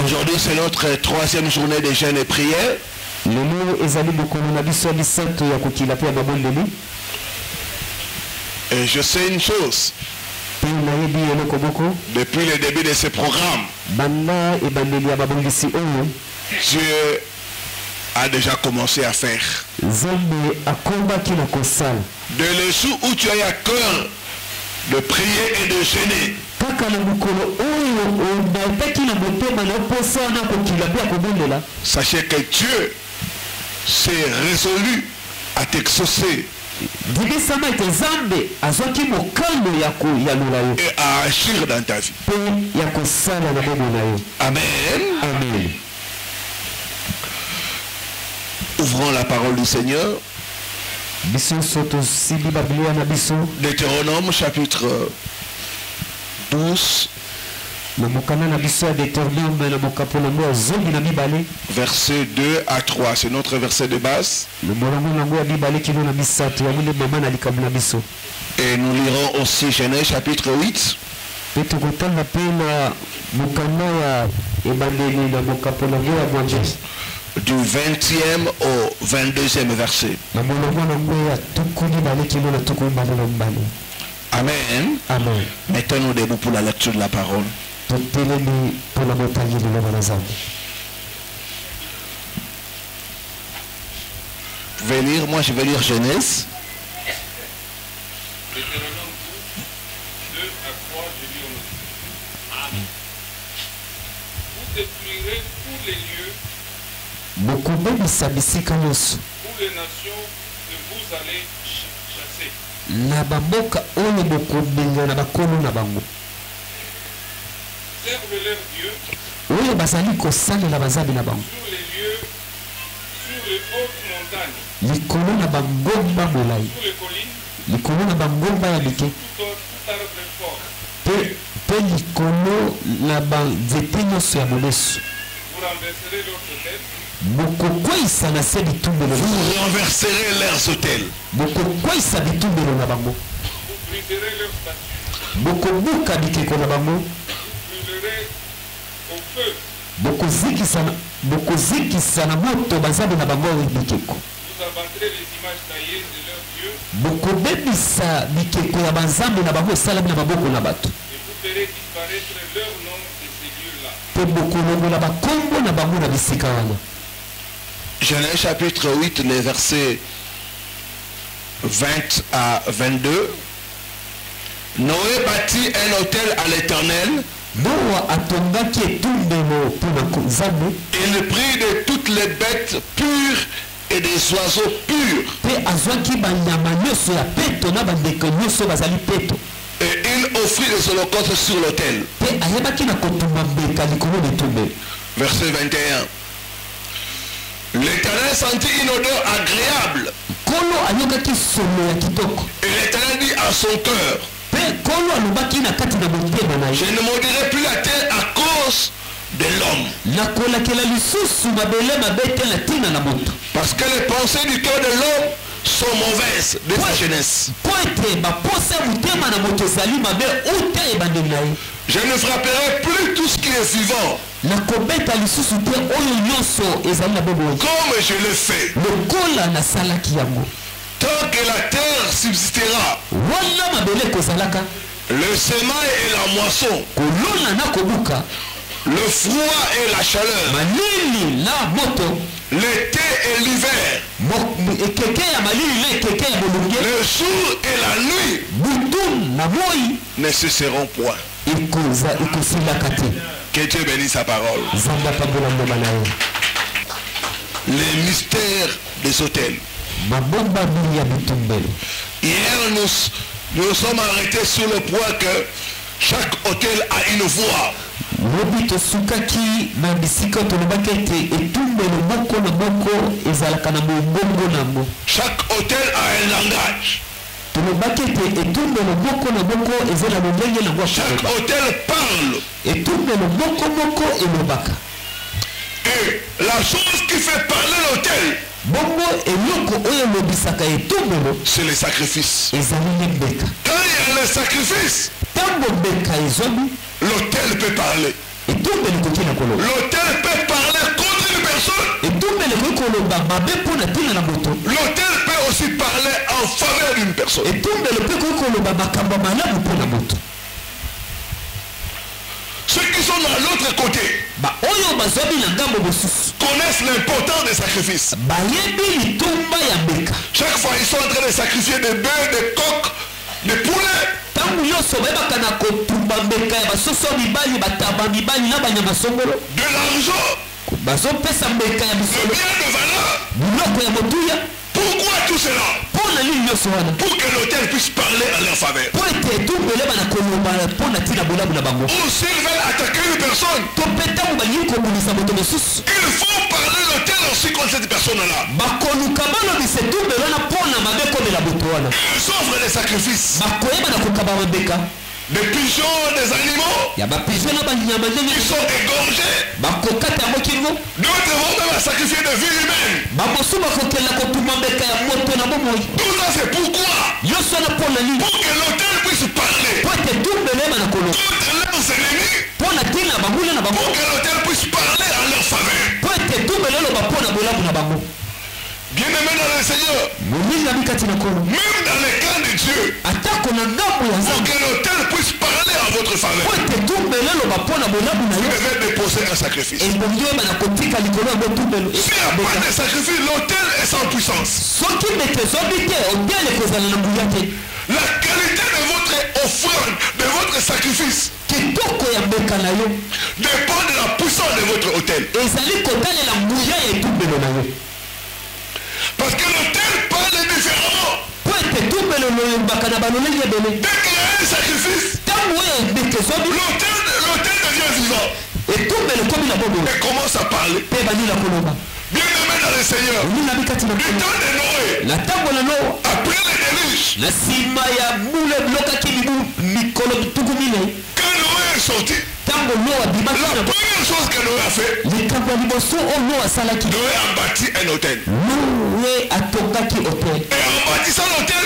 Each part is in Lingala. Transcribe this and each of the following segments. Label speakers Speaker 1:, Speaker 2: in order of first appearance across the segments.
Speaker 1: Aujourd'hui, c'est notre troisième journée de jeûne et prière. Et je sais une chose. Depuis le début de ce programme, Dieu a déjà commencé à faire. Dès le jour où tu as à cœur de prier et de jeûner, sachez que Dieu s'est résolu à t'exaucer et à agir dans ta vie. Amen.
Speaker 2: Amen.
Speaker 1: Ouvrons la parole du Seigneur. Deutéronome chapitre 12. Verset 2 à 3, c'est notre verset de base. Et nous lirons aussi Genèse chapitre 8. Du 20e au 22e verset. Amen.
Speaker 2: Amen.
Speaker 1: Mettons-nous debout pour la lecture de la parole. Vous pouvez lire, moi je vais lire Genèse.
Speaker 3: Deutéronome 2 à 3, je lis au nom. Vous détruirez tous les lieux où les nations que vous allez chasser. Servez leurs dieux sur les lieux, sur les hautes montagnes, sur les collines, tout arbre fort. Vous renverserez leurs hôtels.
Speaker 1: Vous renverserez leurs hôtels.
Speaker 3: Vous briserez leurs statues. Vous brûlerez au feu. Vous abattrez les images taillées de leurs dieux. Et vous ferez disparaître leur nom de ces lieux-là.
Speaker 1: Genèse chapitre 8, les versets 20 à 22. Noé bâtit un autel à l'Éternel. Il prit de toutes les bêtes pures et des oiseaux purs. Et il offrit des holocaustes sur l'autel. Verset 21. L'Éternel sentit une odeur agréable. Et l'Éternel dit à son cœur, je ne maudirai plus la terre à cause de l'homme. Parce que les pensées du cœur de l'homme sont mauvaises de sa jeunesse. Je ne frapperai plus tout ce qui est vivant comme je le fais. Tant que la terre subsistera, le semail et la moisson, le froid et la chaleur, l'été et l'hiver, le jour et la nuit ne cesseront point. Que Dieu bénisse sa parole. Les mystères des hôtels. Hier nous nous sommes arrêtés sur le point que chaque hôtel a une voix. Chaque hôtel a un langage. Chaque hôtel parle. Et la chose qui fait parler l'hôtel, c'est les sacrifices.
Speaker 3: Quand
Speaker 1: il y a les sacrifices, l'autel peut parler. L'autel peut parler contre une personne. L'autel peut aussi parler en faveur d'une personne. Ceux qui sont dans l'autre côté connaissent l'importance des sacrifices. Chaque fois ils sont en train de sacrifier des bœufs, des coqs, des poulets. De l'argent, de bien de valeur. Pourquoi tout cela? Pour que l'autel puisse parler en leur faveur. Ou s'ils veulent attaquer une personne, il faut parler l'autel aussi contre cette personne-là. Ils offrent des sacrifices. Des pigeons, des animaux, ils sont égorgés. D'autres vont même sacrifier de vie humaine. Tout ça c'est pourquoi? Pour que l'autel puisse parler contre leurs ennemis. Pour que l'autel puisse parler en leur faveur. Bien-aimés dans le Seigneur, même dans les cas de Dieu, pour que l'autel puisse parler en votre faveur, vous devez déposer un sacrifice. S'il n'y a pas de sacrifice, l'autel est sans puissance. La qualité de votre offrande, de votre sacrifice, dépend de la puissance de votre autel. Parce que l'autel parle différemment. Dès qu'il y a un sacrifice, l'autel devient vivant. Et commence à parler. Bien-aimé dans le Seigneur, du temps de Noé, après les déluges, quand Noé est sorti, la première chose que Noé a fait, Noé a bâti un autel. Et en bâtissant l'autel,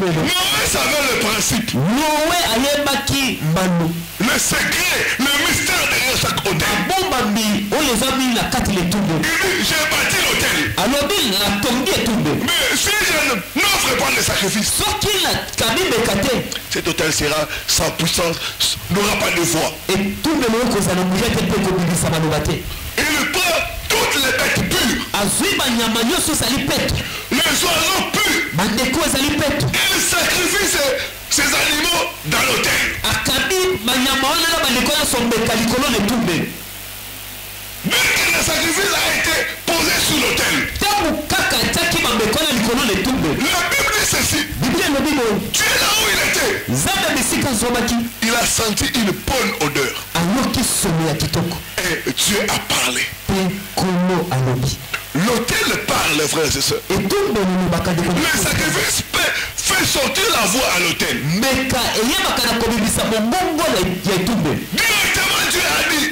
Speaker 1: Noé savait le principe, le secret, le mystère derrière chaque autel. Il dit, j'ai bâti l'autel, mais si je n'offre pas le sacrifice, cet autel sera sans puissance, n'aura pas de voix. Il prend toutes les bêtes pures, les oiseaux purs, il sacrifie ces animaux dans l'autel. Dès que le sacrifice a été posé sur l'autel, la Bible dit ceci, Dieu là où il était, il a senti une bonne odeur. Et Dieu a parlé. L'autel parle, frères et sœurs. Le sacrifice fait sortir la voix à l'autel. Directement Dieu a dit,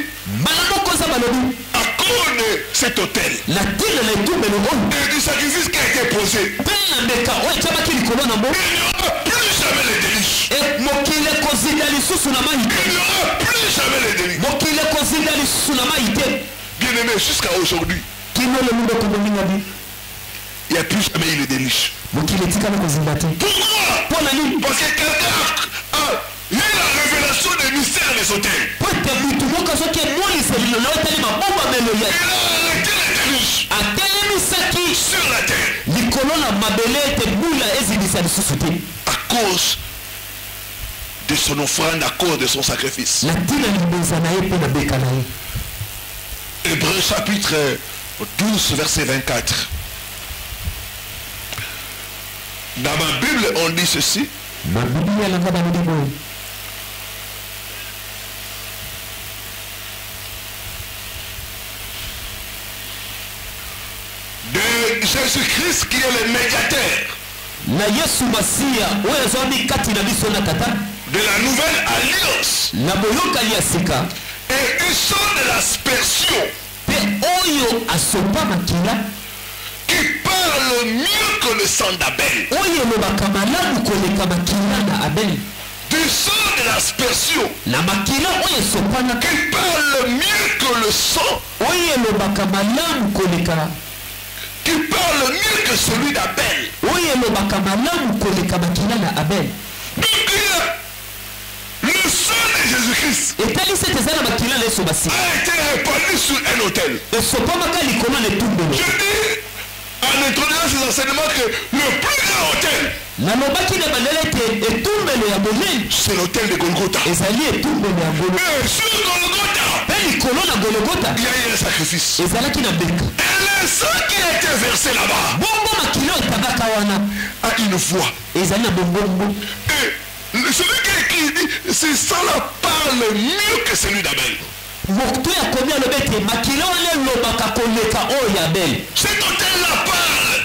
Speaker 1: à cause de cet autel et du sacrifice qui a été posé, il n'y aura plus jamais les délices. Il n'y aura plus jamais les délices. Bien aimé, jusqu'à aujourd'hui, il n'y a plus jamais eu les délices. Pourquoi? Parce que quelqu'un a eu la révélation des mystères des hôtels. Il a arrêté les délices sur la terre. À cause de son offrande, à cause de son sacrifice. Hébreux chapitre 12 verset 24. Dans ma Bible on dit ceci. De Jésus-Christ qui est le médiateur de la nouvelle alliance et du sang de l'aspersion parle mieux que le sang d'Abel. Du sang de l'aspersion. Qui parle mieux que le sang. Qui parle mieux que celui d'Abel. Donc le sang de Jésus-Christ a été répandu sur un autel. Je dis en introduisant ces enseignements que le plus grand autel, c'est l'autel de Golgotha. Et sur Golgotha, il y a eu un sacrifice. Et le sang qui a été versé là-bas a une voix. Et celui qui dit, ce sang-là parle mieux que celui d'Abel. Cet autel-là parle.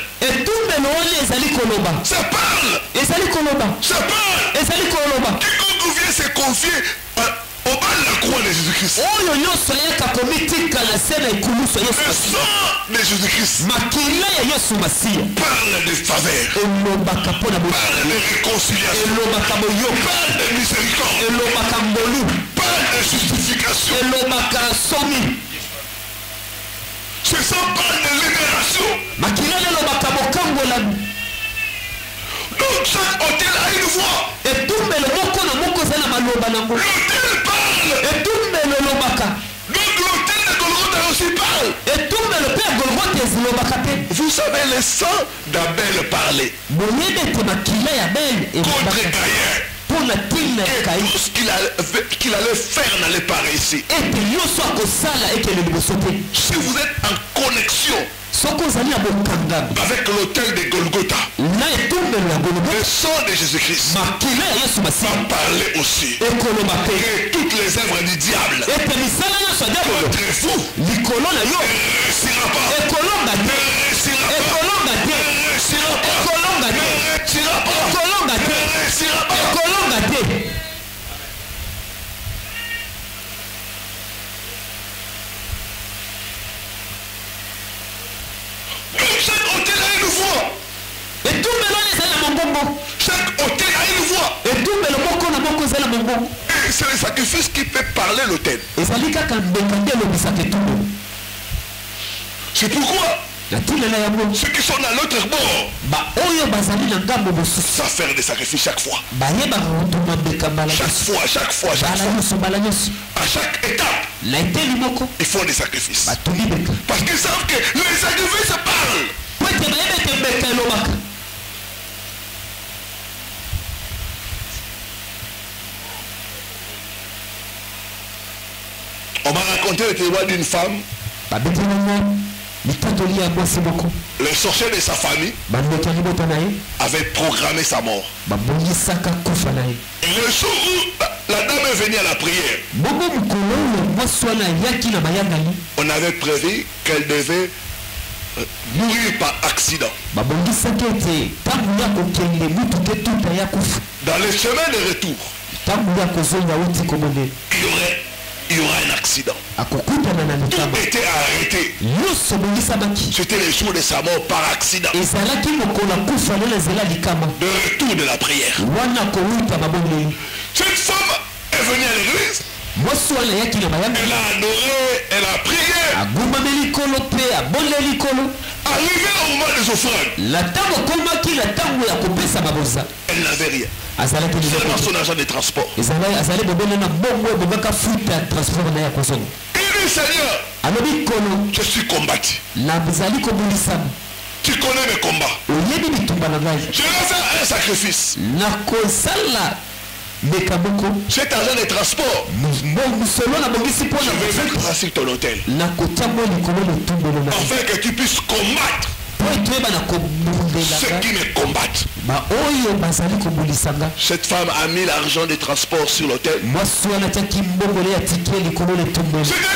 Speaker 1: Ça parle. Ça parle. Quiconque vient se confier au bas de la croix de Jésus-Christ. Le sang de Jésus-Christ parle de faveur, parle de réconciliation, parle de miséricorde, parle de justification. Ce sang parle de libération. Donc chaque hôtel a une voix. L'hôtel parle. Donc l'hôtel de Golgotha aussi parle. Vous savez, le sang d'Abel parlait contre Caïn. Et tout ce qu'il allait faire n'allait pas réussir. Si vous êtes en connexion avec l'autel de Golgotha, le sang de Jésus-Christ va parler aussi. Et toutes les œuvres du diable contre vous ne réussira pas. Chaque hôtel a une voix. Chaque hôtel a une voix. Et c'est le sacrifice qui fait parler l'hôtel. C'est pourquoi ceux qui sont à l'autre bord savent faire des sacrifices chaque fois. Chaque fois. À chaque étape, ils font des sacrifices. Parce qu'ils savent que les sacrifices parlent. On m'a raconté le témoignage d'une femme. Le sorcier de sa famille avait programmé sa mort. Et le jour où la dame est venue à la prière, on avait prévu qu'elle devait mourir par accident. Dans le chemin de retour, il y aura un accident. Tout était arrêté. C'était le jour de sa mort par accident. De retour de la prière. Cette femme est venue à l'église. Elle a adoré, elle a prié. Arrivé au moment des offrandes, elle n'avait rien. Seulement son argent de transport. Il dit, Seigneur, je suis combattu. Tu connais mes combats. Je vais faire un sacrifice. Cet argent de transport, je vais mettre sur ton hôtel, afin que tu puisses combattre ceux qui me combattent. Cette femme a mis l'argent de transport sur l'hôtel. C'était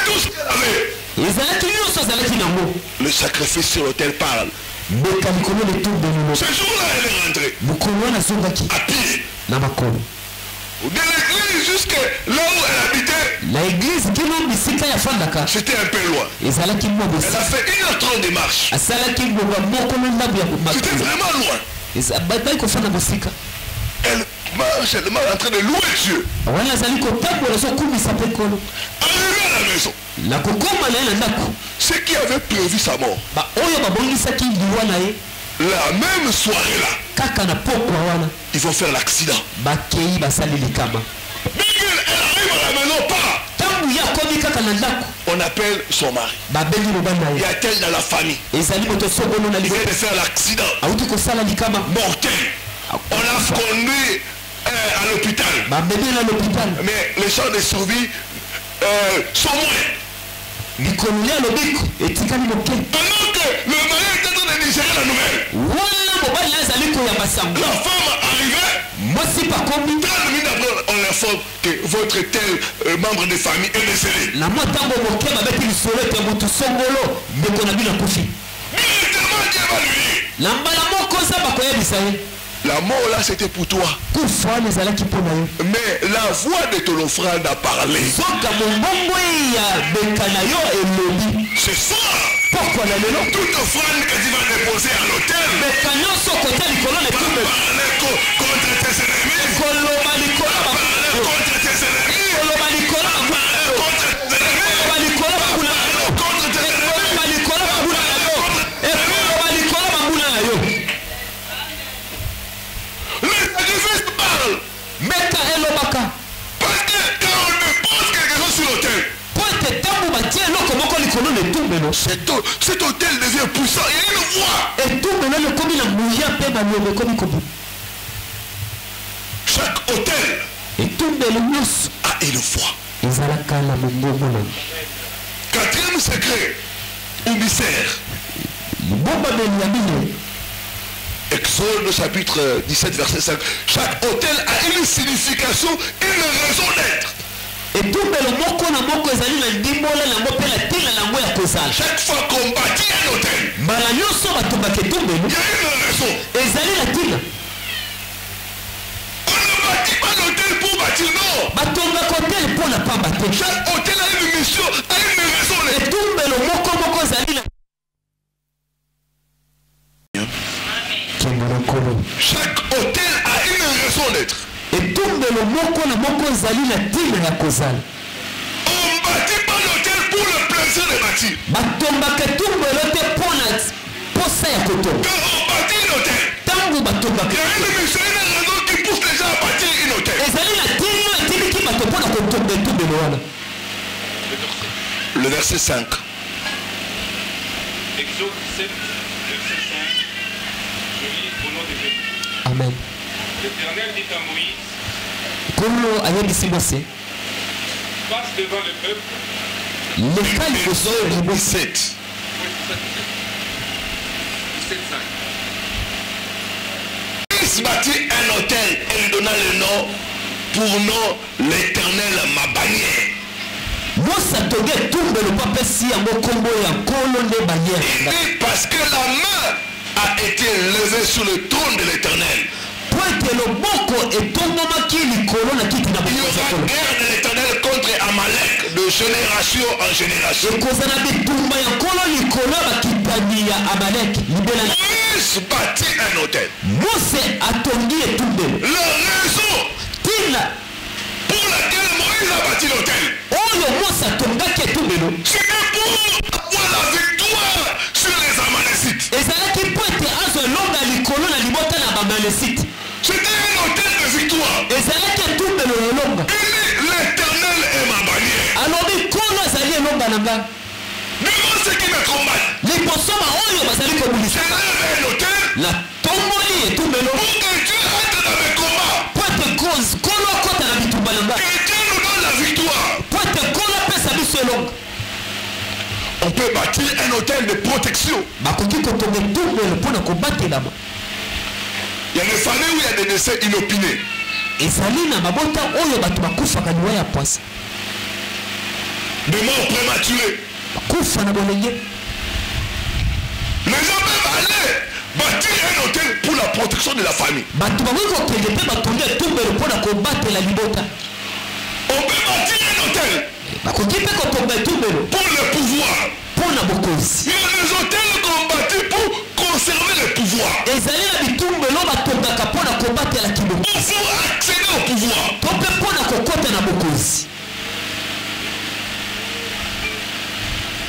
Speaker 1: tout ce qu'elle avait. Le sacrifice sur l'hôtel parle. Ce jour-là, elle est rentrée à pied. De l'église jusqu'à là où elle habitait. C'était un peu loin. Elle a fait 1h30 de marche. C'était vraiment loin. Elle marche en train de louer Dieu. Arrivé à la maison, ceux qui avaient prévu sa mort, la même soirée-là, ils vont faire l'accident. Mais elle arrive à la maison, pas. On appelle son mari. Il y a-t-elle dans la famille? Il vient de faire l'accident mortel. On l'a conduit à l'hôpital. Mais les chances de survie sont moins. Pendant que le mari était en train de digérer la nouvelle, la femme arrivait. 30 minutes après, on l'informe que votre tel membre de famille est décédé. Directement, Dieu va lui dire. La mort là c'était pour toi. Mais la voix de ton offrande a parlé. Ce soir, toute offrande que tu vas déposer à l'autel va parler contre tes ennemis. Contre tes ennemis. Parce que quand on dépose quelque chose sur l'autel, cet autel devient puissant. Il y a une voix. Chaque autel a une voix. Quatrième secret ou mystère. Exode chapitre 17 verset 5. Chaque autel a une signification, une raison d'être. Chaque fois qu'on bâtit un autel, il y a une raison. On ne bâtit pas l'autel pour bâtir, non. Chaque autel a une mission, a une raison d'être. Chaque autel a une raison d'être. On ne bâtit pas l'autel pour le plaisir de bâtir. Quand on bâtit l'autel, il y a une mission, une raison qui pousse les gens à bâtir une autel. Le verset 5.
Speaker 3: Exode 7, verset 5. Je lis au nom de Dieu.
Speaker 2: Amen.
Speaker 3: L'Éternel dit à Moïse, passe devant le peuple.
Speaker 1: Exode 17.
Speaker 3: 17:5.
Speaker 1: Moïse bâtit un autel et lui donna le nom pour nom l'Éternel ma bannière. Il dit parce que la main a été levée sur le trône de l'Éternel. Il y aura guerre de l'Éternel contre Amalek de génération en génération. Moïse bâtit un autel. La raison pour laquelle Moïse a bâti l'autel, c'était pour avoir la victoire sur les Amalécites. C'était un autel de victoire. Il dit l'Éternel est ma bannière. Devant ceux qui me combattent, c'est un autel pour que Dieu entre dans mes combats. Que Dieu nous donne la victoire. On peut bâtir un hôtel de protection. Il y a des familles où il y a des décès inopinés. Des morts prématurés. Les gens peuvent aller bâtir un hôtel pour la protection de la famille.
Speaker 3: On peut bâtir un
Speaker 1: hôtel pour le pouvoir. Il y a des hôtels qu'on bâtit pour conserver le pouvoir. Pour accéder au pouvoir.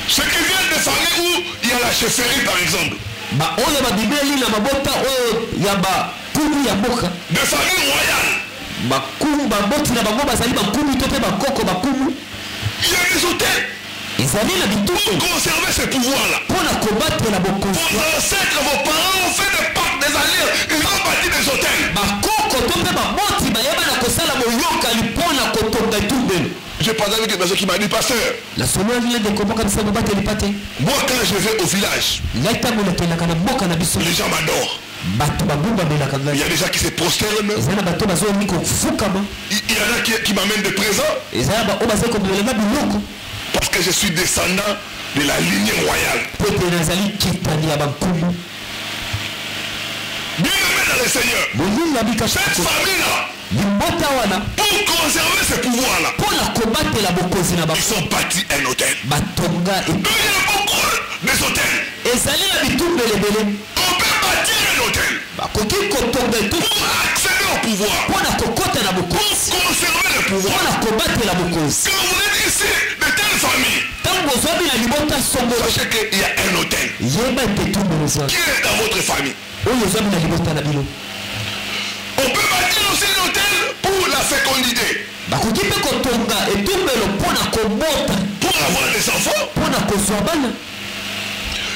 Speaker 1: Ce qui vient des familles où il y a la chefferie par exemple. Des familles royales. Il y a des hôtels pour conserver ce pouvoir-là. Vos ancêtres, vos parents ont fait des pactes, des alliances. Ils ont bâti des hôtels. J'ai parlé avec une personne qui m'a dit, pasteur, moi quand je vais au village, les gens m'adorent. Il y a des gens qui se prosternent. Il y en a qui m'amènent des présents. Parce que je suis descendant de la lignée royale. Bien-aimé dans le Seigneur, cette famille-là, pour conserver ce pouvoir-là, ils sont bâtis un hôtel. Il y a beaucoup d'hôtels. On peut bâtir un hôtel pour accéder au pouvoir, pour conserver le pouvoir. Quand vous êtes ici de telle famille, sachez qu'il y a un hôtel qui est dans votre famille. On peut bâtir aussi un hôtel pour la fécondité. Pour avoir des enfants.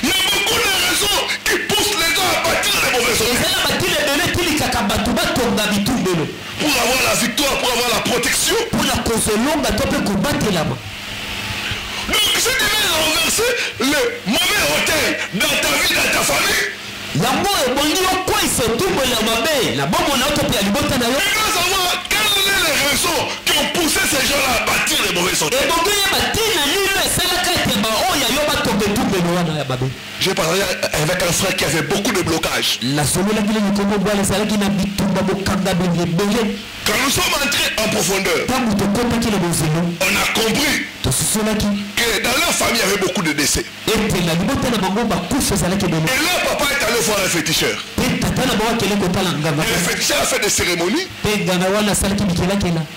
Speaker 1: Il y a beaucoup de raisons qui poussent les gens à bâtir les mauvais hôtels. Pour avoir la victoire, pour avoir la protection. Donc si tu veux renverser le mauvais hôtel dans ta vie, dans ta famille, il doit savoir quelles sont les raisons qui ont poussé ces gens-là à bâtir les mauvais hôtels. J'ai parlé avec un frère qui avait beaucoup de blocages. Quand nous sommes entrés en profondeur, on a compris que dans leur famille il y avait beaucoup de décès. Et leur papa est allé voir un féticheur. Et le féticheur a fait des cérémonies.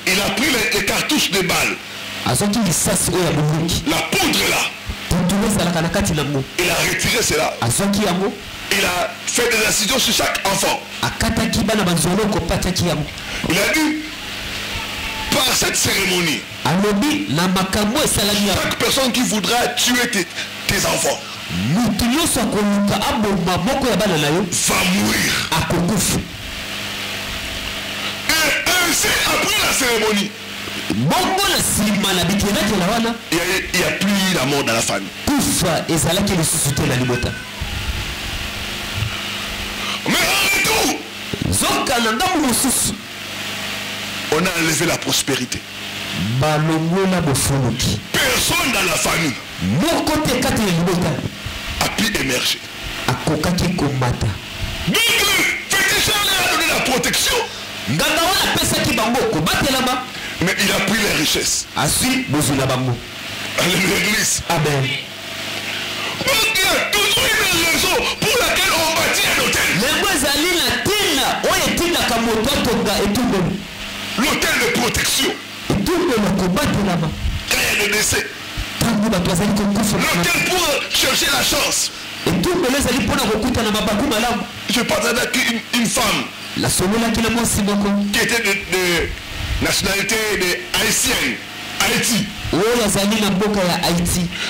Speaker 1: Il a pris les cartouches de balles. La poudre là. Il a retiré cela. Il a fait des incisions sur chaque enfant. Il a dit, par cette cérémonie, chaque personne qui voudra tuer tes enfants va mourir. Et ainsi, après la cérémonie, il n'y a plus la mort dans la famille. Mais en retour, on a enlevé la prospérité. Personne dans la famille a pu émerger. Donc le féticheur leur a donné la protection. Mais il a pris les richesses. L'église. Amen. Donc il y a toujours une raison pour laquelle on bâtit un hôtel. L'hôtel de protection. Quand il y a des décès. L'hôtel pour chercher la chance. Je parlais avec une femme qui était de nationalité haïtienne, Haïti.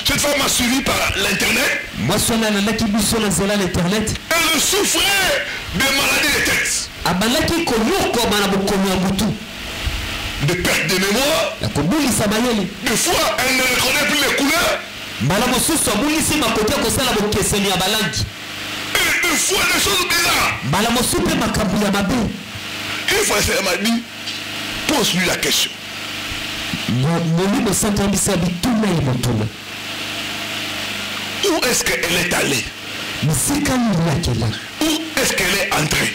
Speaker 1: Cette femme m'a suivi par l'internet. Elle souffrait de maladies de tête, de perte de mémoire. Des fois, elle ne reconnaît plus les couleurs. Et des fois, des choses bizarres. Une fois, elle m'a dit, pose-lui la question. Où est-ce qu'elle est allée? Où est-ce qu'elle est entrée?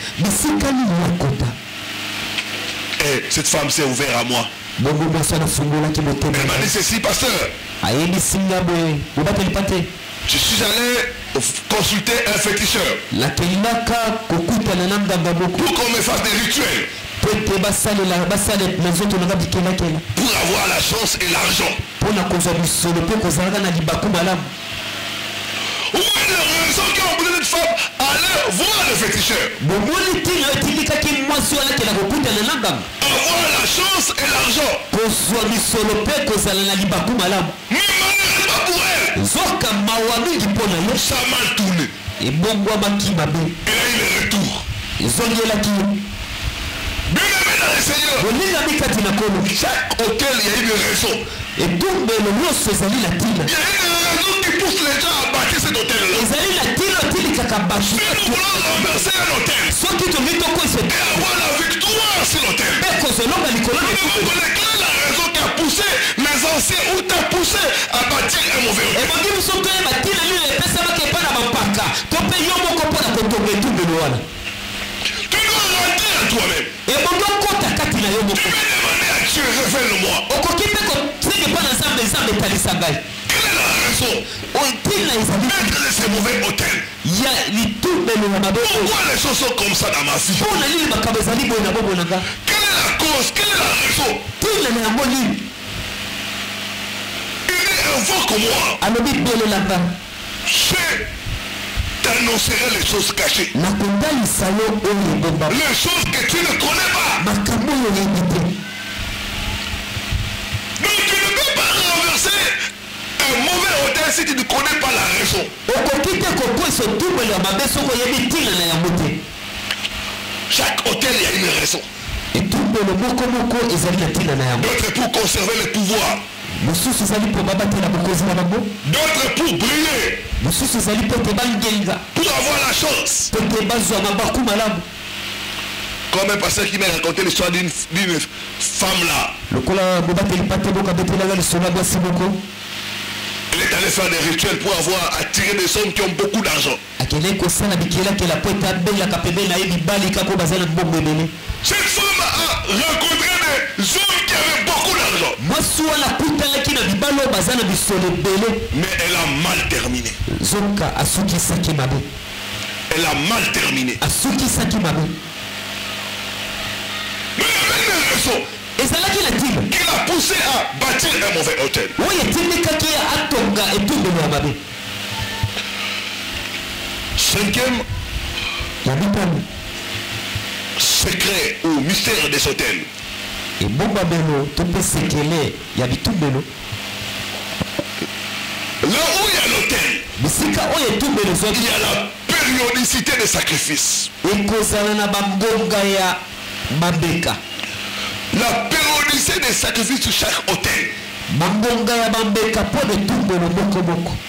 Speaker 1: Et cette femme s'est ouverte à moi. Elle m'a dit ceci, pasteur. Je suis allé consulter un féticheur pour qu'on me fasse des rituels pour avoir la chance et l'argent. Où est la raison qui a obligé cette femme à aller voir le féticheur? Avoir la chance et l'argent. Mais malheureusement pour elle, ça a mal tourné. Et là il est retour. Bien aimé dans le Seigneur, chaque hôtel il y a une raison. Il y a une raison qui pousse les gens à bâtir cet hôtel-là. Si nous voulons renverser un hôtel et avoir la victoire sur l'hôtel, nous devons connaître quelle est la raison qui a poussé les anciens ou t'a poussé à bâtir un mauvais hôtel. Tu dois rentrer à toi-même. Tu vas demander à Dieu, révèle-moi. Quelle est la raison d'être de ces mauvais hôtels? Pourquoi les choses sont comme ça dans ma vie? Quelle est la cause? Quelle est la raison? Il dit invoque-moi. Je t'annoncerai les choses cachées. Les choses que tu ne connais pas. Donc tu ne peux pas renverser un mauvais hôtel si tu ne connais pas la raison. Chaque hôtel, il y a une raison. D'autres pour conserver le pouvoir. D'autres pour briller. Pour avoir la chance. Comme un pasteur qui m'a raconté l'histoire d'une femme là. Elle est allée faire des rituels pour avoir attiré des hommes qui ont beaucoup d'argent. Cette femme a rencontré des hommes qui avaient beaucoup d'argent. Mais elle a mal terminé. Elle a mal terminé. Mais il y avait une raison qui l'a poussé à bâtir un mauvais hôtel. Cinquième secret ou mystère des hôtels. Là où il y a l'hôtel, il y a la périodicité des sacrifices. La périodicité des sacrifices sur chaque hôtel.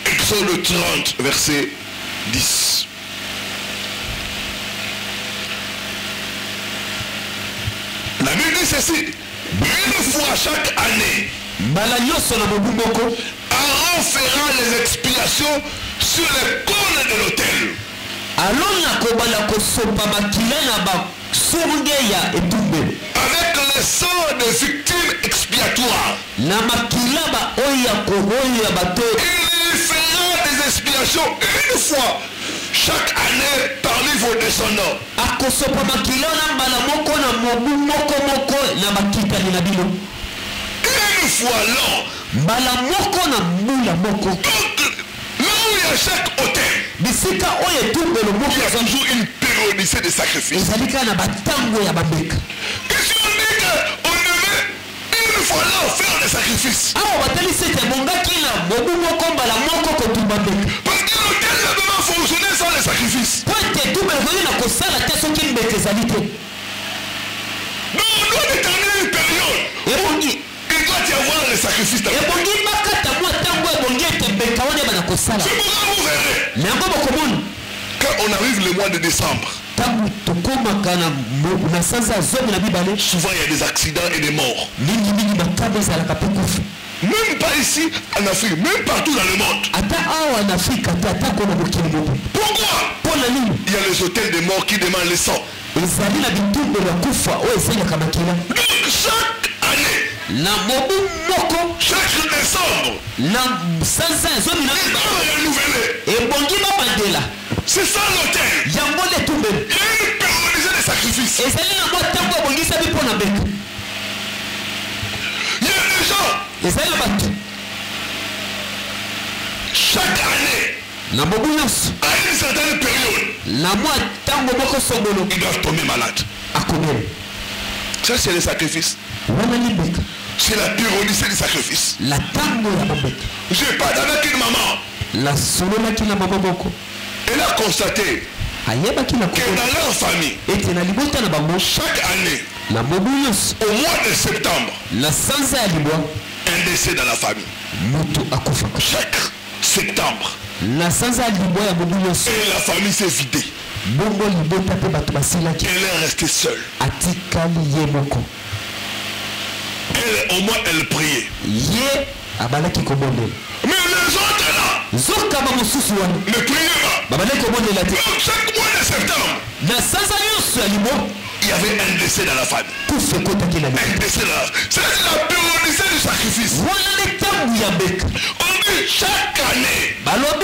Speaker 1: Exode 30, verset 10. La Bible dit ceci. Une fois chaque année, Aaron fera les expiations sur les cônes de l'autel. Avec le sang des victimes expiatoires. Il fera des expiations une fois chaque année parmi vos descendants. Une fois l'an. Donc, là où il y a chaque hôtel, il y a toujours une périodicité de sacrifice. Et si on dit qu'on devait une fois là faire des sacrifices. Parce que l'hôtel ne peut pas fonctionner sans les sacrifices. Donc on doit déterminer une période. Il doit y avoir les sacrifices. C'est pourquoi vous verrez. Quand on arrive le mois de décembre, Souvent il y a des accidents et des morts. Même pas ici en Afrique, même partout dans le monde. Pourquoi? Il y a les hôtels des morts qui demandent le sang. Donc chaque année, chaque décembre, c'est ça l'hôtel. Il y a une périodisation des sacrifices. Il y a des gens, chaque année, à une certaine période, ils doivent tomber malades. Ça c'est le sacrifice. C'est la périodicité du sacrifice. J'ai parlé avec une maman. Elle a constaté que dans leur famille, chaque année, au mois de septembre, un décès dans la famille. Chaque septembre. Et la famille s'est vidée. Elle est restée seule. Elle, au moins, elle priait. Mais les autres là ne priaient pas. Donc chaque mois de septembre, il y avait un décès dans la famille. Un décès dans la famille. C'est la périodicité du sacrifice. On dit chaque année, Aaron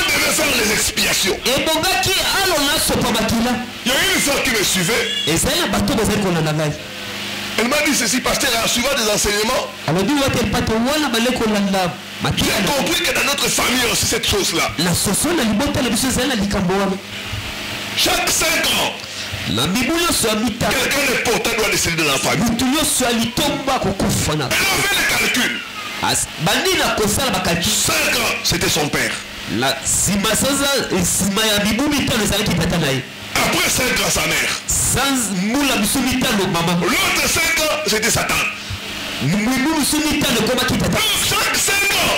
Speaker 1: devait faire les expiations. Il y a une soeur qui me suivait. Elle m'a dit ceci, pasteur, en suivant des enseignements, j'ai compris que dans notre famille aussi cette chose-là. Chaque 5 ans, quelqu'un d'important doit décéder dans la famille. Elle a fait le calcul. 5 ans, c'était son père. Après 5 ans, sa mère. L'autre 5 ans, c'était sa tante. Donc chaque 5 ans,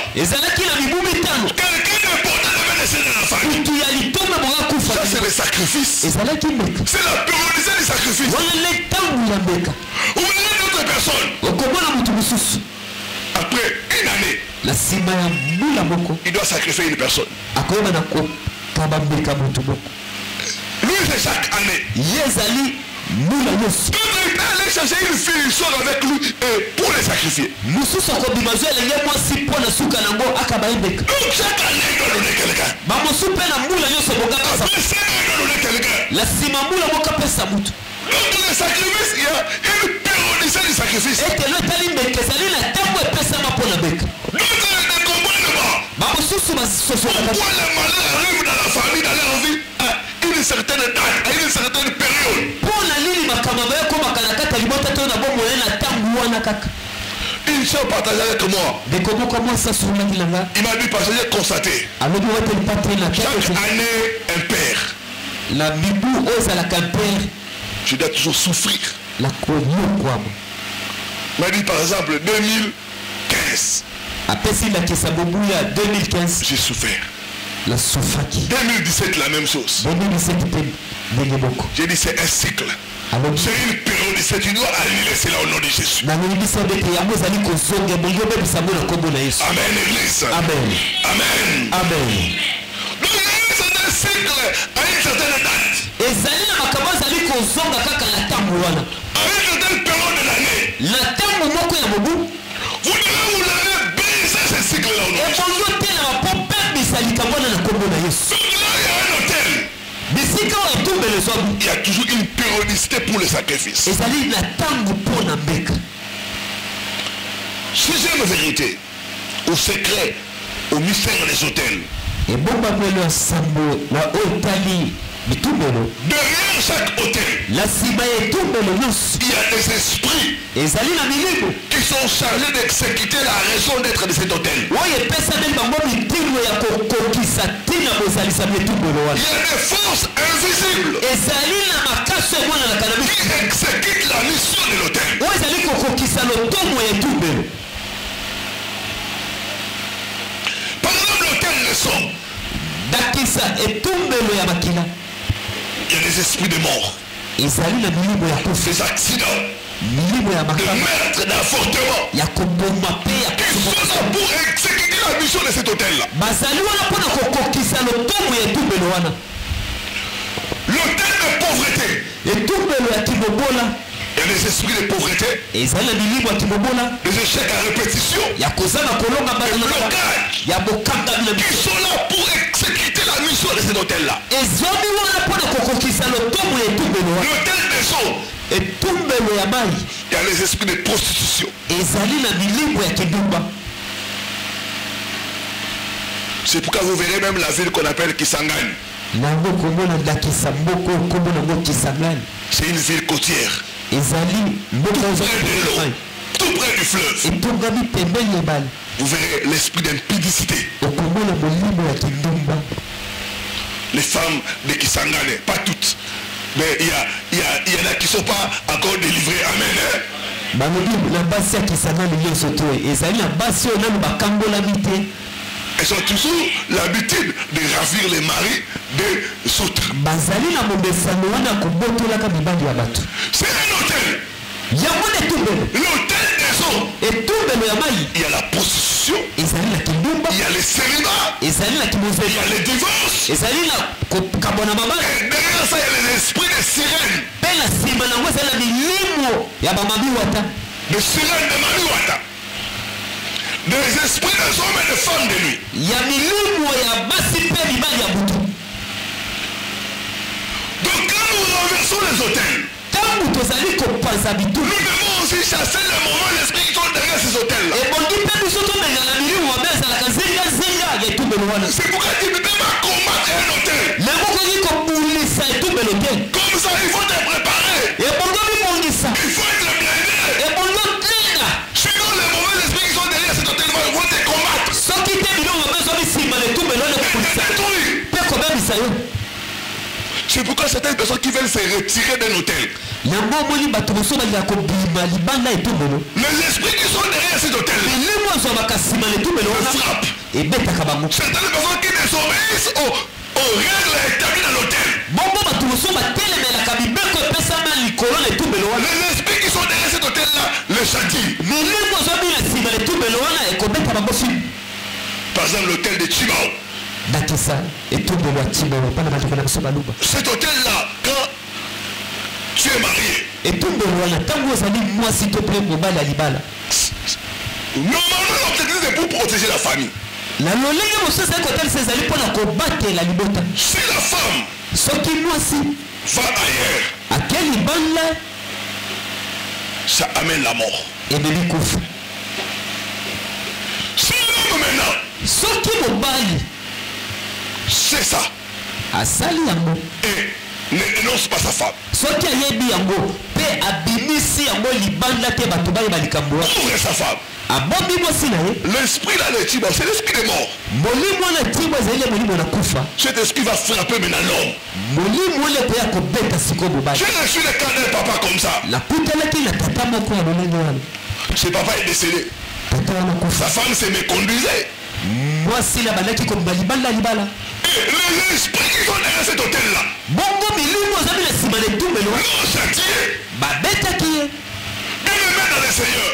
Speaker 1: quelqu'un d'important devait décéder dans la famille. Ça c'est le sacrifice. C'est la périodicité du sacrifice. Ou une autre personne. Après une année, il doit sacrifier une personne. Lui c'est chaque année. Donc il allait chercher une fille, il sort avec lui pour les sacrifier. Donc chaque année il doit donner quelqu'un. Après 5 ans il doit donner quelqu'un. Donc le sacrifice, il y a une périodicité du sacrifice. Donc ne comprennent pas. Pourquoi les malheurs arrivent dans la famille, dans leur vie à une certaine date, à une certaine période. Une chose partagée avec moi. Il m'a dit parce que j'ai constaté. Chaque année, un père. Je dois toujours souffrir. Il m'a dit par exemple 2015. J'ai souffert. 2017 la même chose. J'ai dit c'est un cycle. C'est une périodicité. Tu dois annuler cela au nom de Jésus. Amen église.
Speaker 3: Amen.
Speaker 1: Amen.
Speaker 3: Amen.
Speaker 1: Donc il y a un certain cycle à une certaine date. À une certaine période de l'année. Vous devez vous lever, briser ce cycle là au nom de Jésus. Donc là il y a un hôtel. Il y a toujours une périodicité pour le sacrifice. Sixième vérité, au secret, au mystère des hôtels. Derrière chaque hôtel, il y a des esprits qui sont chargés d'exécuter la raison d'être de cet hôtel. Il y a des forces invisibles qui exécutent la mission de l'hôtel. Par exemple, l'hôtel le son. Il y a des esprits de mort.
Speaker 2: Des
Speaker 1: accidents. De meurtre, d'avortement. Qui sont là pour exécuter la mission de cet hôtel-là. L'hôtel de pauvreté. Il y a des esprits de pauvreté. Des échecs à répétition. Des blocages. Qui sont là pour exécuter la mission de cet hôtel-là. L'hôtel des eaux. Il y a les esprits de prostitution. C'est pourquoi vous verrez même la ville qu'on appelle Kisangani. C'est une ville côtière. Tout près du fleuve. Vous verrez l'esprit d'impudicité. Les femmes de Kisangani, pas toutes. Mais il y en a qui ne sont pas encore délivrées. Amen. Elles ont toujours l'habitude de ravir les maris des autres. C'est un hôtel. L'hôtel des eaux. Il y a la prostitution. Il y a les célibats. Il y a les divorces. Et derrière ça, il y a les esprits de sirènes. De sirènes de Mamiwata. Des esprits des hommes et des femmes de nuit. Donc quand nous renversons les hôtels, nous devons aussi chasser les mauvais esprits qui sont derrière ces hôtels-là. C'est pourquoi tu ne peux pas combattre un hôtel. Comme ça, il faut te préparer. Il faut être blindé. Sinon, les mauvais esprits qui sont derrière cet hôtel vont te combattre. C'est pourquoi certaines personnes qui veulent se retirer d'un hôtel, les esprits qui sont derrière cet hôtel le frappent. Certaines personnes qui désobéissent aux règles établies dans l'hôtel, les esprits qui sont derrière cet hôtel-là les châtient. Par exemple, l'hôtel de Chimao. Cet hôtel-là, quand tu es marié, normalement l'objectif c'est pour protéger la famille. Si la femme va ailleurs, ça amène la mort. Si l'homme maintenant, c'est ça, et n'énonce pas sa femme, ouvre sa femme. L'esprit là de Tiba, c'est l'esprit des morts. Cet esprit va frapper maintenant l'homme. J'ai reçu le cas d'un papa comme ça. Ce papa est décédé. Sa femme se méconduisait. Et les esprits qui sont derrière cet hôtel-là l'ont châtié. Bien-aimé dans le Seigneur,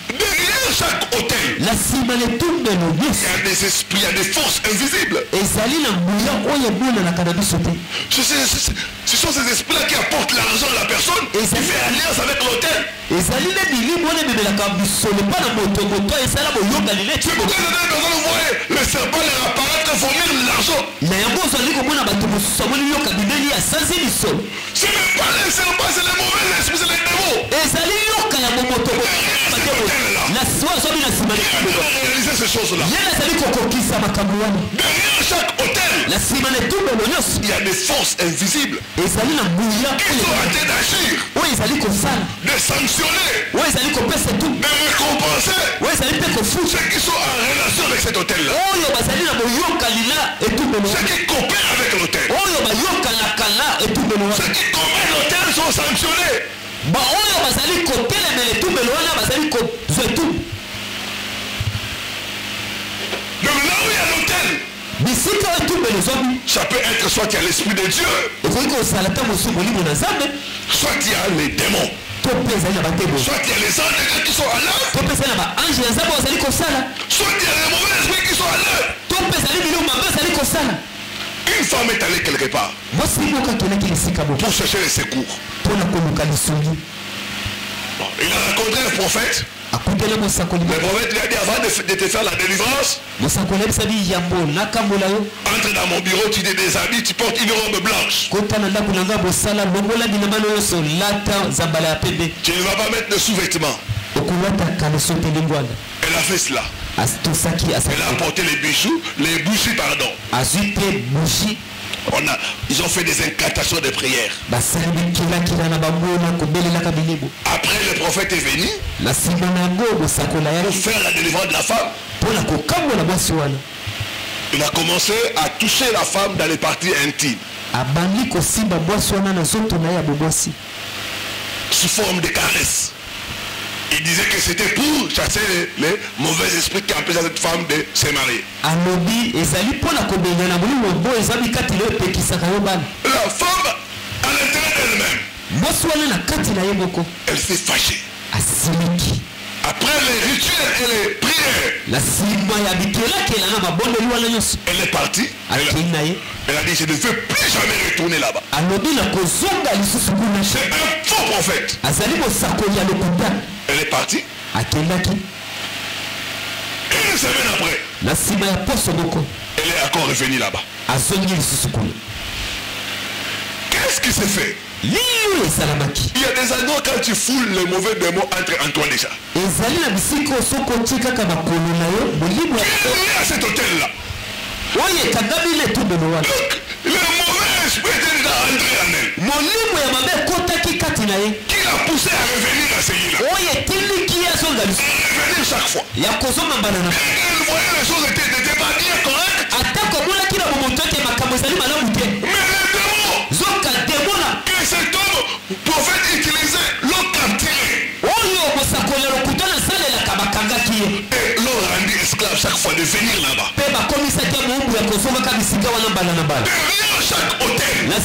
Speaker 1: derrière chaque hôtel, il y a des esprits, il y a des forces invisibles. Ce sont ces esprits-là qui apportent l'argent à la personne et qui fait alliance avec l'hôtel. C'est pourquoi vous voyez le serpent leur apparaître vomir l'argent. Ce n'est pas les serpents, c'est les mauvais esprits, c'est les démons. Réaliser ces choses-là. Derrière chaque hôtel, il y a des forces invisibles qui sont en train d'agir, de sanctionner, de récompenser ceux qui sont en relation avec cet hôtel-là, ceux qui coopèrent avec l'hôtel, ceux qui commettent l'hôtel sont sanctionnés. Donc là où il y a l'hôtel, il Ça peut être soit il y a l'esprit de Dieu, soit il y a les démons, soit il y a les anges qui sont à l'œuvre, soit il y a les mauvais esprits qui sont à l'œuvre. Une femme est allée quelque part pour chercher les secours. Il a rencontré un prophète. Le prophète lui a dit avant de te faire la délivrance, entre dans mon bureau, tu te déshabilles, tu portes une robe blanche. Tu ne vas pas mettre de sous-vêtements. Elle a fait cela. Elle a apporté les bijoux, les bougies, pardon. Ils ont fait des incantations de prières. Après, le prophète est venu pour faire la délivrance de la femme. Il a commencé à toucher la femme dans les parties intimes sous forme de caresses. Il disait que c'était pour chasser les mauvais esprits qui empêchent cette femme de se marier. La femme, à l'intérieur d'elle-même, elle s'est fâchée. Après les rituels et les prières, elle est partie. Elle a dit, je ne veux plus jamais retourner là-bas. C'est un faux prophète. Elle est partie. Une semaine après, elle est encore revenue là-bas. Qu'est-ce qui s'est fait? Il y a des endroits quand tu foules les mauvais démons entre en toi déjà. Tu es lié à cet hôtel-là. Donc, le mauvais esprit est déjà entré en elle. Qui l'a poussé à revenir à Séhila. À revenir chaque fois. Elle voyait les choses n'étaient pas bien correctes. Mais les démons que cet homme prophète utilisait l'ont capturé. Et l'ont rendu esclave chaque fois de venir là-bas. Derrière chaque hôtel, il y a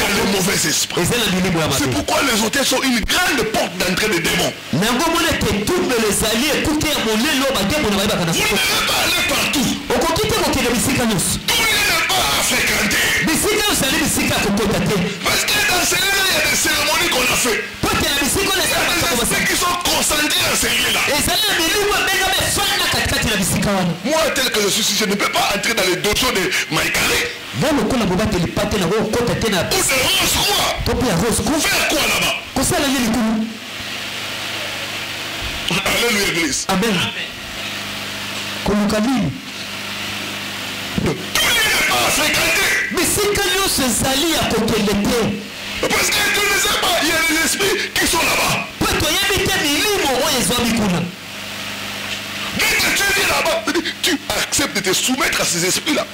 Speaker 1: le mauvais esprit. C'est pourquoi les hôtels sont une grande porte d'entrée des démons. Vous ne devez pas aller partout. Tout le monde n'est pas à fréquenter. Parce que dans ces lieux, il y a des cérémonies qu'on a fait. Il y a des esprits qui sont concentrés dans ces lieux-là. Moi, tel que je suis, je ne peux pas entrer dans les dojos de Maïkari. Ou de Rose-Croix. Faire quoi là-bas? Alléluia, église.
Speaker 2: Amen.
Speaker 1: Tout le monde n'est pas à fréquenter. Parce que tu ne sais pas, il y a des esprits qui sont là-bas. Dès que tu viens là-bas, tu acceptes de te soumettre à ces esprits-là.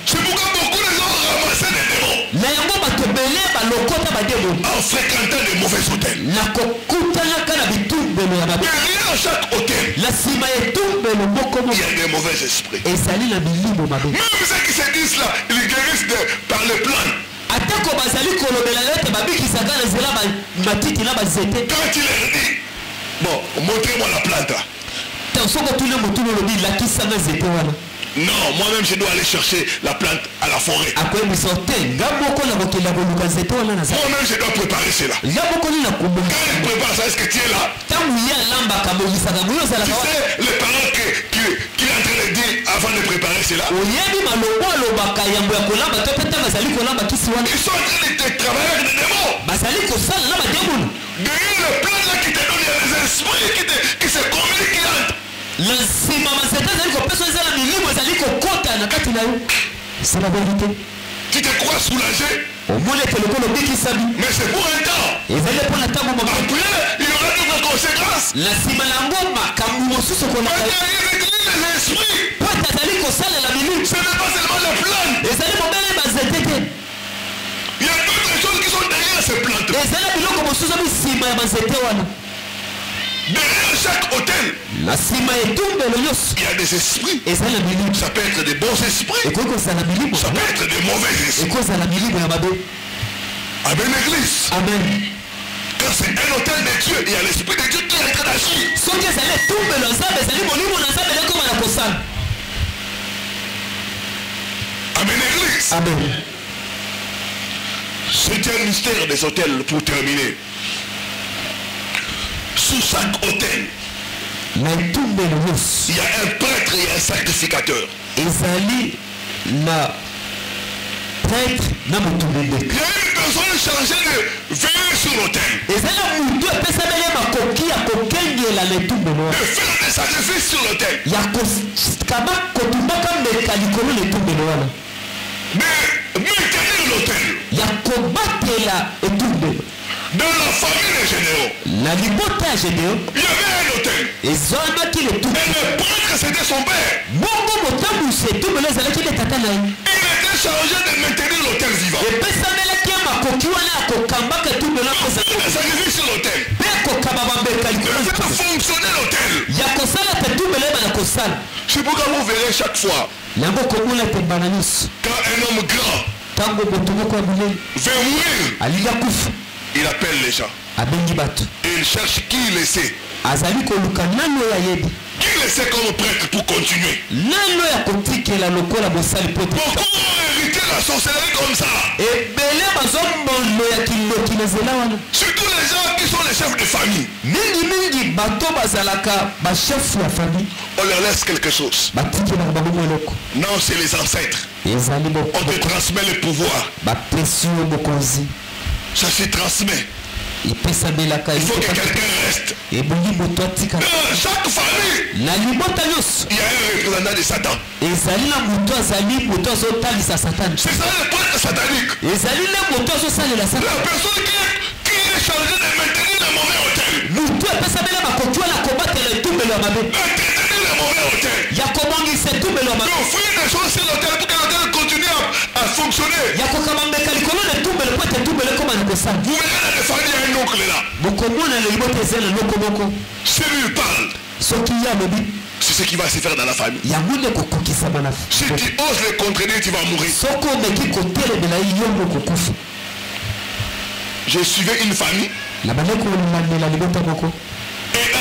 Speaker 1: C'est pourquoi beaucoup de gens ramassent des démons en fréquentant les mauvais hôtels. Derrière chaque hôtel, il y a des mauvais esprits. Même ceux qui se disent là, ils guérissent par les plantes. Quand il leur dit, bon, montrez-moi la plante là. Non, moi-même je dois aller chercher la plante à la forêt. Moi-même je dois préparer cela. Quand il prépare ça, est-ce que tu es là? Tu sais les paroles qu'il est en train de dire avant de préparer cela? Ils sont en train de travailler avec des démons. Derrière le plan là qui te donne, il y a des esprits qui se communiquent, qui entrent. C'est la vérité. Tu te crois soulagé? Mais c'est pour un temps. Après, il y aura d'autres conséquences. Les esprits. Ce n'est pas seulement les plantes. Il y a d'autres choses qui sont derrière ces plantes. Derrière chaque hôtel,
Speaker 3: il y a
Speaker 1: des esprits.
Speaker 3: ça
Speaker 1: peut être des bons esprits. Ça peut être des mauvais esprits. Amen, l'église.
Speaker 3: Amen.
Speaker 1: Quand c'est un hôtel de Dieu, il y a l'esprit de Dieu qui est en train d'agir. Amen, l'église.
Speaker 3: Amen.
Speaker 1: C'est un mystère des hôtels pour terminer. Sous chaque hôtel, il y a un prêtre et un sacrificateur. Il y a une personne chargée de veiller sur l'autel. De faire des sacrifices sur l'autel. De maintenir l'autel. Dans la famille des généraux, il y avait un hôtel. Et le prêtre, c'était son père. Il était chargé de maintenir l'hôtel vivant. Il sacrifié sur l'hôtel. Il fait fonctionner l'hôtel. C'est pourquoi vous verrez chaque fois, quand un homme grand veut mourir, il appelle les gens. Et il cherche qui laisser. Qui laisser comme prêtre pour continuer. Pourquoi hériter la sorcellerie comme ça? Surtout les gens qui sont les chefs de famille. On leur laisse quelque chose. Non, c'est les ancêtres. On te transmet le pouvoir. Ça se transmet. Il faut que quelqu'un reste. Dans chaque famille, il y a un représentant de Satan. C'est ça le prêtre satanique. La personne qui est chargée de maintenir le mauvais hôtel. Maintenir le mauvais hôtel. D'offrir des choses sur l'hôtel pour que l'hôtel continue à fonctionner. Vous verrez dans les familles, il y a un oncle là. Si lui parle, c'est ce qui va se faire dans la famille. Si tu oses le contredire, tu vas mourir. J'ai suivi une famille. Et dans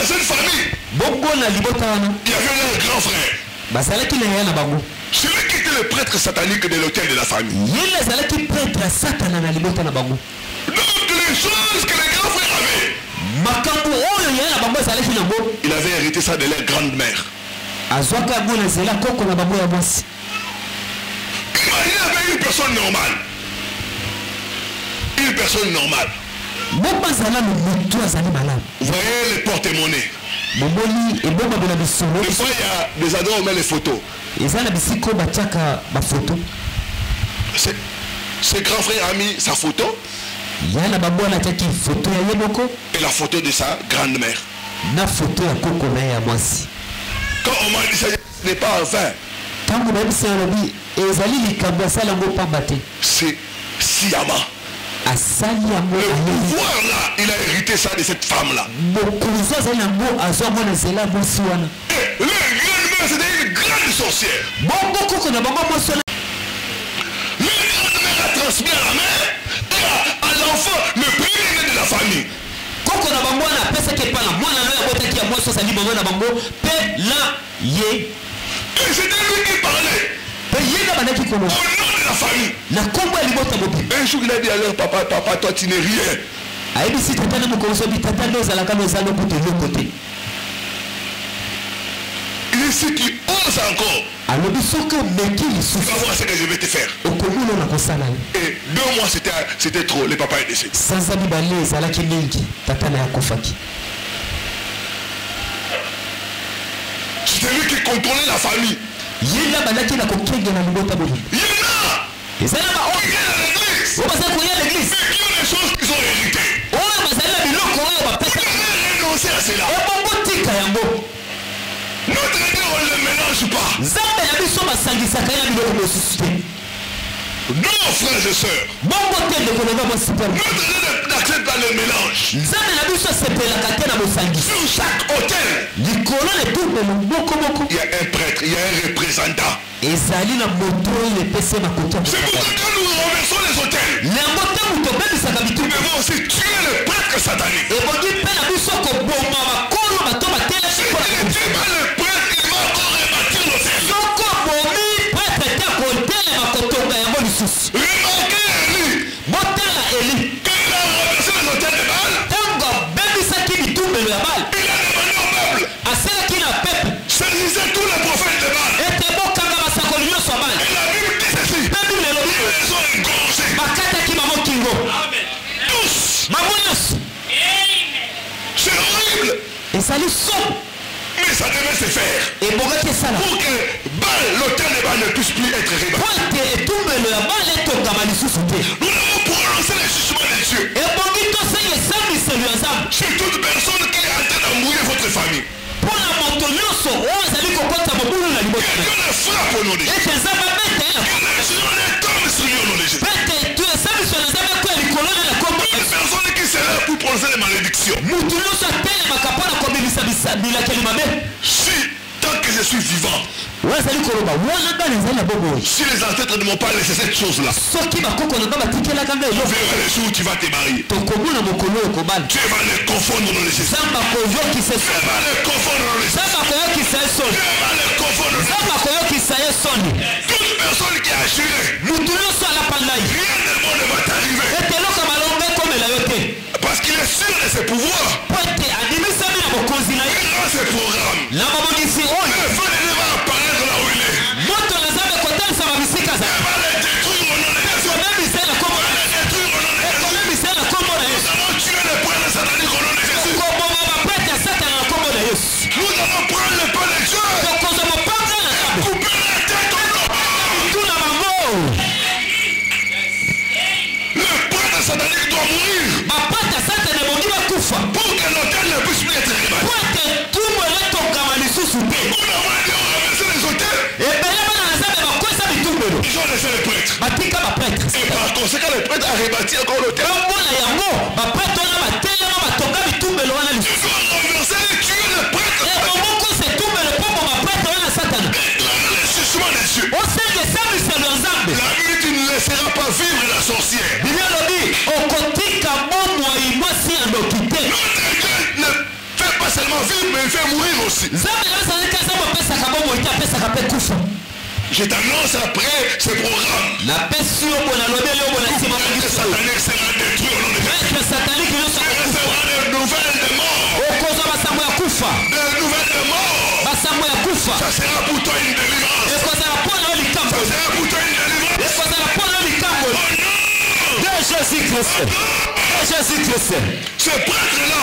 Speaker 1: cette famille, il y avait un grand frère. Celui qui était le prêtre satanique de l'hôtel de la famille. Donc les choses que les grands frères avaient, il avait hérité ça de leur grande-mère. Imaginez avec une personne normale. Une personne normale. Vous voyez les porte-monnaies. Des fois il y a des endroits où on met les photos. Ce grand frère a mis sa photo et la photo de sa grande-mère. Quand on m'a dit ça, ce n'est pas enfin. C'est Siyama. Le pouvoir là, il a hérité ça de cette femme là. Et le grand-mère, c'était une grande sorcière. Le grand-mère a transmis à la mère et à l'enfant le premier de la famille. Et c'était lui qui parlait. Au nom de la famille. Un jour il a dit à leur papa, papa, toi tu n'es rien. Il est ceux qui osent encore. Tu vas voir ce que je vais te faire. Et 2 mois c'était trop, le papa est décédé. C'est lui qui contrôlait la famille. Il y en a qui viennent à l'église. Mais qui ont des choses qu'ils ont héritées. Vous devez renoncer à cela. Notre Dieu, on ne le mélange pas.
Speaker 2: Non, frères et sœurs. Notre Dieu n'accepte pas le mélange. Sur chaque autel, il y a un prêtre, il y a un représentant. C'est pourquoi quand nous renversons les autels, nous devons aussi tuer le prêtre satanique. Si il ne tue pas le prêtre, il va encore rebâtir l'autel. Remarquez Élie. Quand il a renversé les autels de Baal, il a demandé au peuple. Saisissez tous les prophètes de Baal. Et la Bible dit ceci. Ils les ont égorgés. Tous. C'est horrible. Mais ça devait se faire. Pour que Baal, l'autel de Baal ne puisse plus être rebâti. Nous devons prononcer les jugements de Dieu. Sur toute personne qui est en train d'embrouiller votre famille. Que Dieu le frappe au nom de Jésus. Que le Seigneur tombe sur lui au nom de Jésus. Une personne qui sera pour prononcer les malédictions. Si, tant que je suis vivant, si les ancêtres ne m'ont pas laissé cette chose-là, tu verras les jours où tu vas te marier. Tu vas les confondre dans les Jésus. Tu vas les confondre dans les Jésus. Tu vas les confondre dans les Jésus. Toute personne qui a juré, rien de bon ne va t'arriver. Parce qu'il est sûr de ses pouvoirs. Dans ses programmes. Le feu de Dieu va apparaître là où il est. Il va les détruire au nom de Jésus. Il va les détruire au nom de Jésus. Nous allons tuer les prêtres sataniques au nom de Jésus. Nous allons prendre le pain de Dieu et couper la tête au nom. Le prêtre satanique doit mourir. Pour que l'autel ne puisse plus être rebâti. On a renversé les autels. Ils ont laissé les prêtres. Et par conséquent, les prêtres ont rebâti encore l'autel. Il faut renverser et tuer les prêtres. Déclarer le jugement des cieux. La Bible, tu ne laisseras pas vivre la sorcière. Notre Dieu ne fait pas seulement vivre, mais il fait mourir aussi. Je t'annonce après ce programme. Le satanique sera détruit au nom de Jésus. Tu recevras des nouvelles de mort. Des nouvelles de mort. Ça sera pour toi une délivrance. Ça sera pour toi une délivrance. Jésus-Christ. Ce prêtre-là,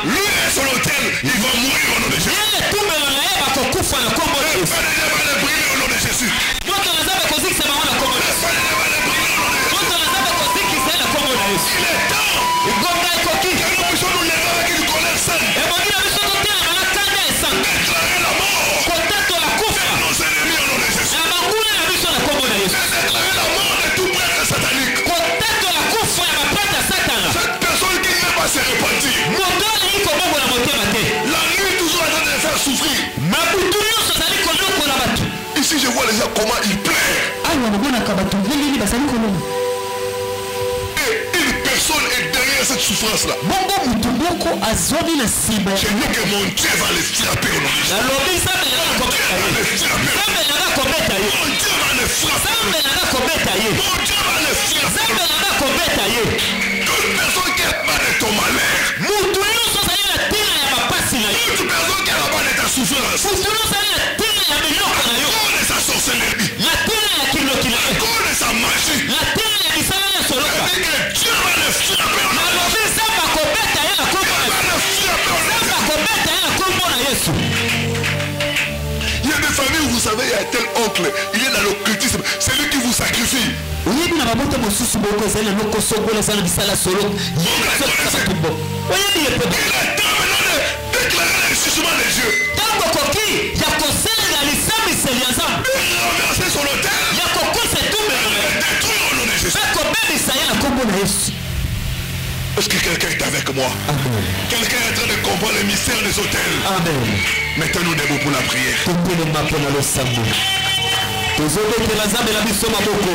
Speaker 2: lui et son hôtel, il va mourir au nom de Jésus. Le feu de Dieu va le brûler au nom de Jésus. Le feu de Dieu va le brûler au nom de Jésus. Il est temps que nous puissions nous lever avec une colère saine. Déclarer la mort de nos ennemis au nom de Jésus. Déclarer la mort de tout prêtre satanique. Cette personne qui ne veut pas se repentir. La nuit toujours en train de les faire souffrir. Ici je vois les gens comment ils pleurent. Et une personne est derrière cette souffrance là. Je dis que mon Dieu va les frapper au nom de Jésus. Mon Dieu va les frapper. Mon Dieu va les frapper. Mon Dieu va les frapper. Toute personne qui est mal de ton malheur. Toute personne qui est là-bas de ta souffrance. À cause de sa sorcellerie. À cause de sa magie. Dieu va les frapper. Il y a des familles où vous savez, il y a tel oncle, il est dans l'occultisme, c'est lui qui vous sacrifie. Il est temps maintenant de déclarer le jugement des dieux. Renverser son hôtel. Est-ce que quelqu'un est avec moi? Quelqu'un est en train de comprendre le mystère des hôtels.
Speaker 1: Amen.
Speaker 2: Mettez-nous debout pour la prière.
Speaker 1: Tozobetela Nzambe na biso maboko.